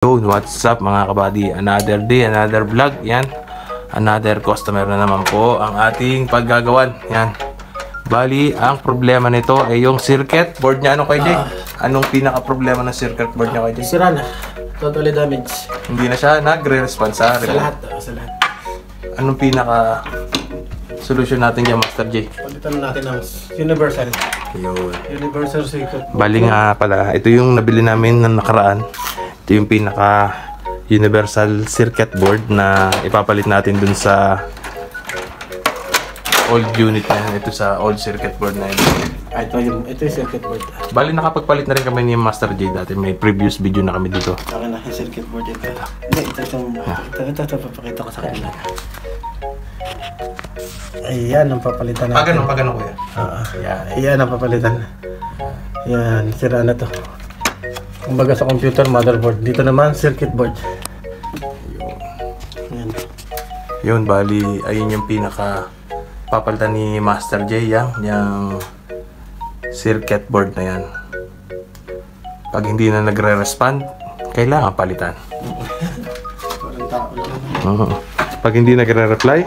Yo, what's up mga kabady? Another day, another vlog. Yan, another customer na naman po ang ating paggagawan. Yan. Bali, ang problema nito ay yung circuit board niya. Ano kay Jay? Anong pinaka-problema ng circuit board niya kay Jay? Sira na. Totally damaged. Hindi na siya nagre-response sa lahat. Sa lahat. Anong pinaka-solution natin dyan, Master J? Palitan natin ng universal. Yun. Universal circuit board. Bali nga pala, ito yung nabili namin ng nakaraan. Ito yung pinaka universal circuit board na ipapalit natin dun sa old unit na yan. Ito sa old circuit board na yun. Ito yung circuit board. Bali nakapagpalit na rin kami ni Master J dati. May previous video na kami dito. Saka na yung circuit board ito. Hindi, ito papakita ko sa kanila. Ayan ang papalitan natin. Pagano ko yan. Ayan ang papalitan. Ayan, sira na to. Kumbaga sa computer, motherboard. Dito naman, circuit board. Ayan. Yun, bali, ayun yung pinaka papalitan ni Master J, yung circuit board na yan. Pag hindi na nagre-respond, kailangan palitan. Parang tao lang. Pag hindi nagre-reply,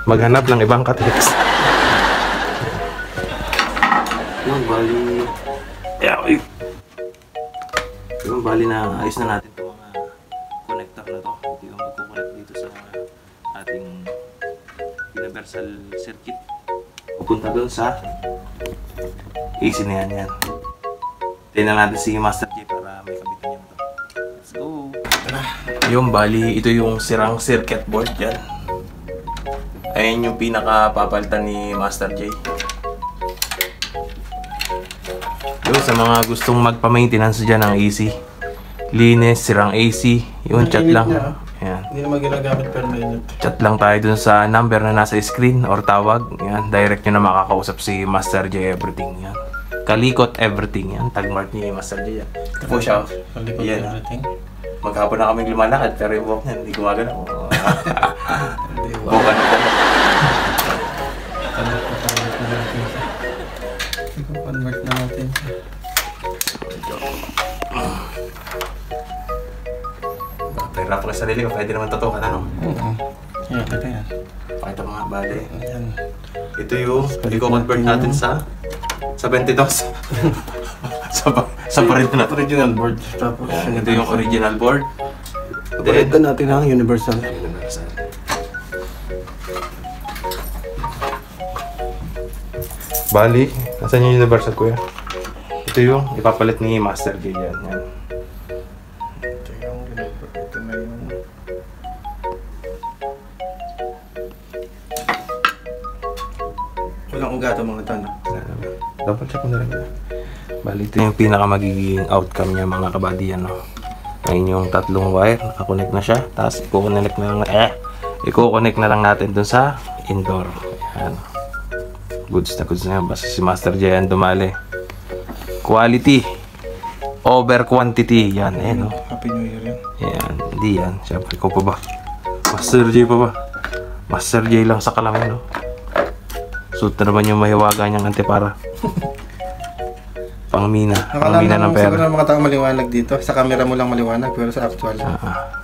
maghanap ng ibang katix. Yun, bali, yun, bali na ayos na natin itong mga connector na to. Ito yung magkukonect dito sa ating universal circuit. Pupunta doon sa AC na yan. Tingnan natin si Master J para may kabitan niya ito. Let's go! Yung bali, ito yung sirang circuit board dyan. Ayan yung pinaka-papalitan ni Master J. Yun, sa mga gustong magpa-maintenance dyan ng AC. Linis, sirang AC. Yun, chat lang. Ayan. Hindi naman ginagamit pero mainit. Chat lang tayo dun sa number na nasa screen or tawag. Yan, direct nyo na makakausap si Master J Everything. Yan. Kalikot Everything. Yan, tagmark ni Master J. Yan. Ito po siya. Kalikot Everything. Maghapon na kaming lumalakad pero yung walk niya hindi gumagana. Buka na po. Convert na natin. Pahirap ka sa sarili ko, pwede naman totoo ka na, no? Ayan, ito yan. Pakita mga bali. Ayan. Ito yung i-convert natin sa 22. sa parin na natin. Original board. Tapos, Ito yung original board. palitan natin ang universal. Bali, nasan yung universal ko yan? Ito yung ipapalit ni Master J yan. Ito yung ito na yung walang ugat ang mga tanong. Dapat check mo na rin. Bali, ito yung pinaka magiging outcome niya mga kabady yan, no? Ayun yung tatlong wire, nakakonect na siya. Tapos i-connect na lang natin dun sa indoor. Ayan. Goods na yan. Basta si Master J yan dumali. Quality over quantity. Yan, no? Happy New Year yan. Yan, hindi yan. Siyempre, ikaw pa ba? Master J pa ba? Master J lang sa kalamin, no? Suot na naman yung mahiwaga niyang antipara. Pangmina. Pangmina ng pera. Siguro mga tao maliwanag dito. Sa camera mo lang maliwanag, pero sa actual,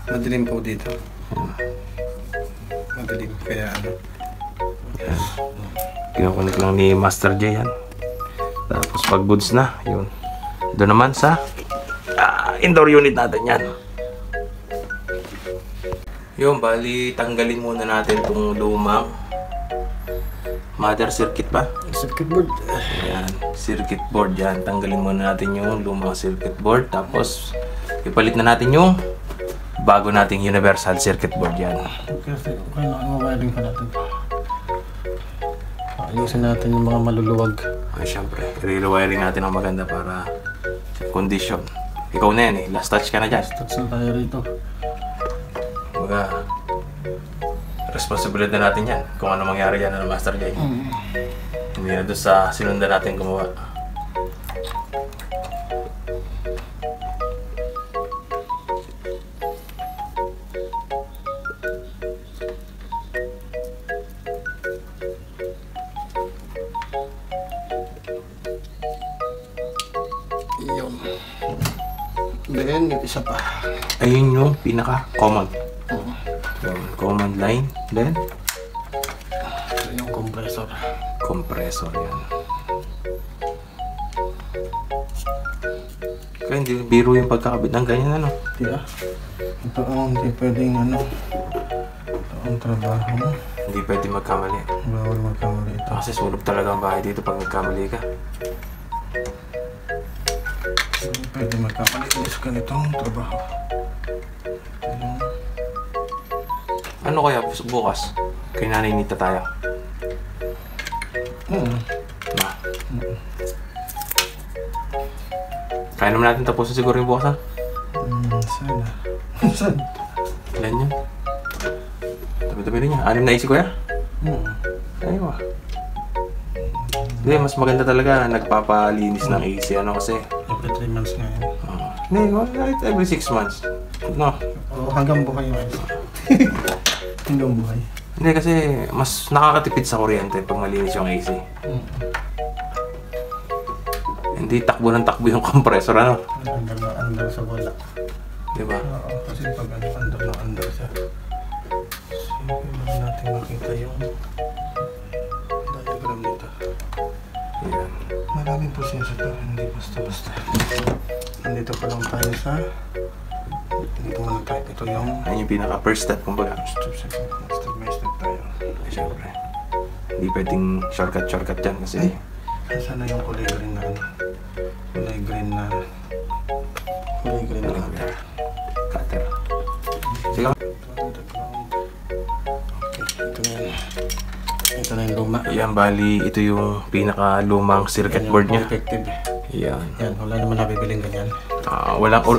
madilim po dito. Madilim. Kaya ano. Kinukunik lang ni Master J yan. Tapos pag goods na, yun. Doon naman sa indoor unit natin yan. Yun, bali tanggalin muna natin itong lumang mother circuit ba? Circuit board. Ayan, circuit board yan. Tanggalin muna natin yung lumang circuit board. Tapos ipalit na natin yung bago nating universal circuit board yan. Kasi kung ano wiring pa natin. Ayusin natin yung mga maluluwag. Ay, syempre, i-rewiring natin ang maganda para condition. Ikaw na yan eh, last touch ka na dyan. Touch na tayo rito. Mga responsibilidad na natin yan kung ano mangyari yan ng Master J. Hindi na doon sa sinundan natin gumawa. Then, yung isa pa. ayun yung pinaka-common. Yung common line. Then, Ito yung compressor. compressor yan. Kaya hindi biro yung pagkakabit ng ganyan, ano? Di ah. Ito ang hindi pwedeng ano. Ito ang trabaho. Hindi pwede magkamali. Bawal magkamali ito. Kasi sunog talaga ang bahay dito pag nagkamali ka. Hindi pwede magkamali. Is ganitong trabaho. Ito yung... Ano kaya bukas? Kay Nanay Nita tayo. Na. Kaya naman natin tapusin siguro yung bukas, ha? Sana. Saan? Ilan yun? Tabi-tabi rin niya. 6 na isi ko ya? Ayun, Hindi, mas maganda talaga nagpapalinis ng AC, ano kasi. Every 3 months nga yan. Hindi, kahit every 6 months. No. O hanggang buhay yung ayos. Hanggang buhay. Hindi, kasi mas nakakatipid sa kuryente pag malinis yung AC. Hindi takbo ng takbo yung compressor, ano? Under na under sa wala. Diba? Oo, kasi pag ano, under na under siya. So, kailangan natin makita yung diagram nito. Ayan. Maraming proseso to, hindi basta-basta. Nandito pa lang tayo sa... Dito muna tayo. Ito yung... Ayun yung pinaka first step, kumbaga. Step by step tayo. Siyempre. Hindi pwedeng shortcut dyan kasi... Saan na yung kulay green na ano? Kulay green na... Kulay green na cutter. Cutter. Sige. Okay, ito na yun. Ito na yung luma. Yan, bali, ito yung pinaka lumang circuit board niya. Effective. Yan. Yan, wala naman nabibiling ganyan.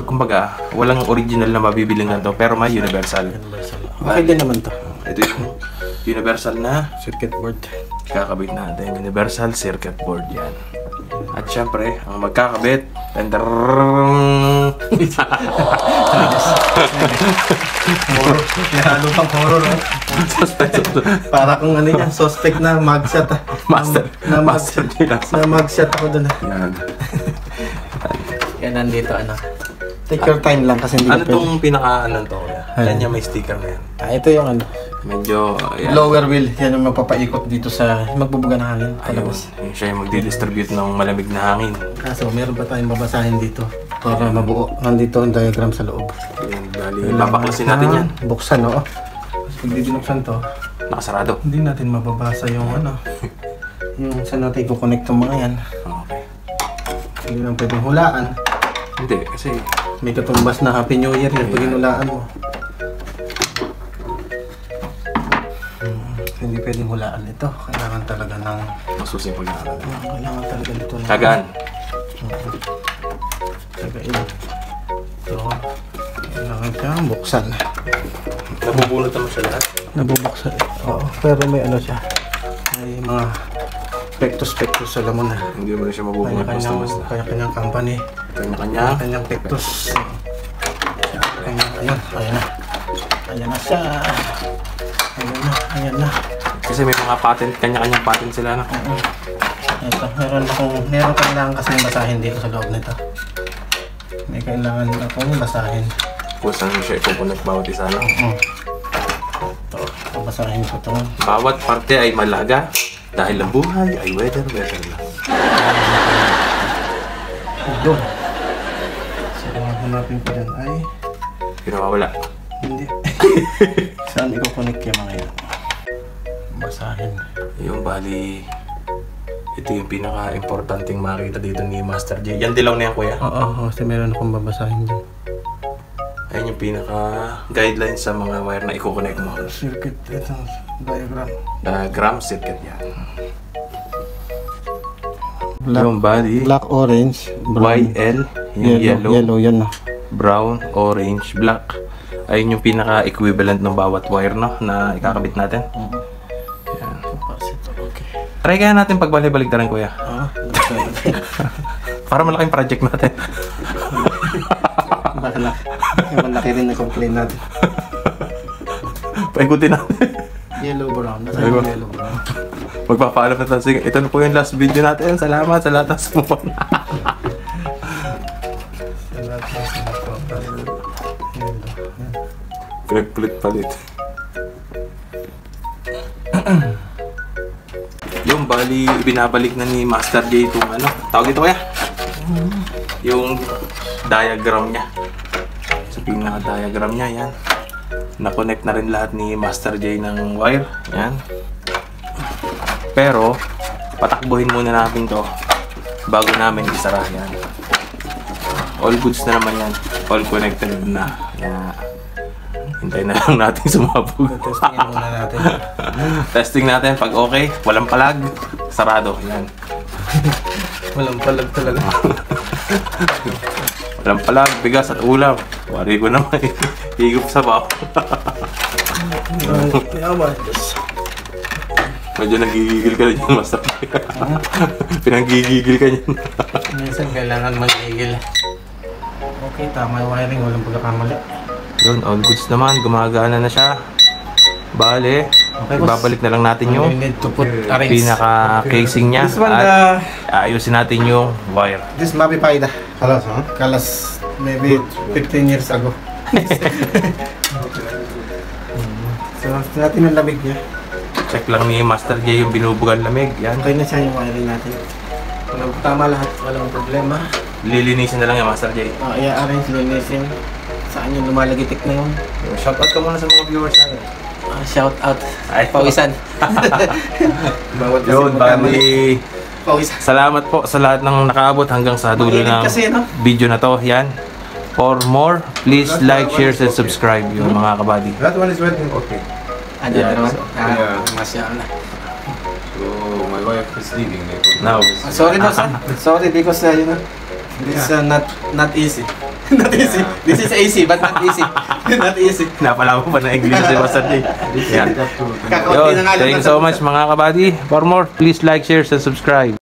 Kumbaga, walang original na mabibiling ganito, pero may universal. Universal. Okay din naman to. Ito yung universal na Circuit board. kakabit natin. Universal circuit board yan. At syempre, ang magkakabit, Horror. Nahalo pang horror. Para kung ano yan, suspect na mugshot. Master nila. Na mugshot ako dun. Yan. Yan, nandito ano. Take your time lang kasi hindi Ano ka tong pinaka ano to? Kanya may sticker na yan. ito yung ano. Medyo, yan. Lower wheel. Yan yung magpapaikot dito sa magbubuga ng hangin. Ayun, Palabas. siya yung magdi-distribute ng malamig na hangin. Kaso meron ba tayong babasahin dito? Para mabuo. Nandito ang diagram sa loob. Yan, bali, babaklasin natin yan. Buksan, oo. Kasi pag binuksan to, Nakasarado. hindi natin mababasa yung ano. Yung saan natin kukonect yung mga yan. Okay. Hindi lang pwedeng hulaan. Hindi, kasi May katumbas na Happy New Year yan pag hinulaan mo. Hindi pwedeng hulaan ito. Kailangan talaga ng... masusin pag-aaral. Kailangan talaga dito ng... Tagaan. Tagain. Ito. Kailangan siyang buksan. Nabubunot naman siya lahat. Nabubuksan. Oo, pero may ano siya. May mga pectus alam mo na. Hindi mo na siya mabubunot basta-basta. Kanya-kanyang company. Kanya-kanya. Kanyang pectus. Ayan na. Ayan na siya. Ayan na. Kasi may mga patent, kanya-kanyang patent sila na. Ito, meron kailangan kasi basahin dito sa loob nito. May kailangan akong basahin. Kung saan mo siya ipupunot bawat isa na. Ito, babasahin ko ito. Bawat parte ay malaga dahil ang buhay ay weather lang. Ito. So, ang hanapin ko dyan ay... Pinawawala. Hindi. Saan i-connect yung mga yan? Basahin. Yung bali, ito yung pinaka-importanting makita dito ni Master J. Yan dilaw na yan, kuya. Oo, kasi meron akong babasahin dyan. Ayun yung pinaka-guidelines sa mga wire na i-connect mo. Circuit, ito, diagram. Diagram circuit yan. Yung bali, Black, orange, brown, YL, yung yellow, yellow, yan na. brown, orange, black. Ayun yung pinaka-equivalent ng bawat wire, no, na ikakabit natin. Yan. Okay. Try kaya natin pagbalik-baliktaran, kuya. Para malaking project natin. Malaki rin na complain natin. Paikutin natin. Yellow, brown. Nasa yung yellow, brown. Magpapaalam na tayo. Sige, ito na po yung last video natin. Salamat sa lahat ng sumuporta. Sa lahat ng sumuporta. Palit-palit. Yung bali, binabalik na ni Master J itong ano, tawag ito kaya? Yung diagram niya. Sa pinaka-diagram niya, yan. Na-connect na rin lahat ni Master J ng wire. Yan. Pero, patakbuhin muna natin to bago namin isara. Yan. All goods na naman yan. All connected na. Yan. Hintayin na lang natin sumabog. Testingin muna natin. Testing natin. Pag okay, walang palag, sarado. Yan. Walang palag talaga. Walang palag, bigas at ulam. Wari ko naman. Higop sa baw. Medyo nagigigil ka na dyan, Master. Pinanggigigil ka dyan. Minsan kailangan magigil. Okay, tama yung wiring. Walang pagkakamali. Yun, all goods naman. Gumagana na siya. Bale, Okay, ibabalik na lang natin yung You need to put arrange. pinaka-casing niya. This one, At ayusin natin yung wire. this modified. Kalas, huh? Kalas, maybe 15 years ago. So, natin ang lamig niya. Check lang ni Master J yung binubugan lamig. Yan. Okay na siya yung wiring natin. Walang tama lahat, walang problema. Lilinisin na lang yung Master J. I-arrange, linisin. Saan yung lumalagitik na yun? Shoutout ka muna sa mga viewers natin. Shout out. Ay, Pawisan. Bawat kasi Yun, bali. Pawisan. Salamat po sa lahat ng nakaabot hanggang sa dulo Mainit ng kasi, no? video na to. Yan. For more, please like, share, and subscribe yung mga kabady. That one is working okay. Ano Yeah, naman? yeah. Masyaallah. So my wife is leaving. Now. Sorry boss, sorry because this is not easy. Not easy. This is easy but not easy. Not easy. Napala mo ba na English si Master J? Yan. Kakaunti Yun, na nga lang thank you so much mga kabady. For more, please like, share, and subscribe.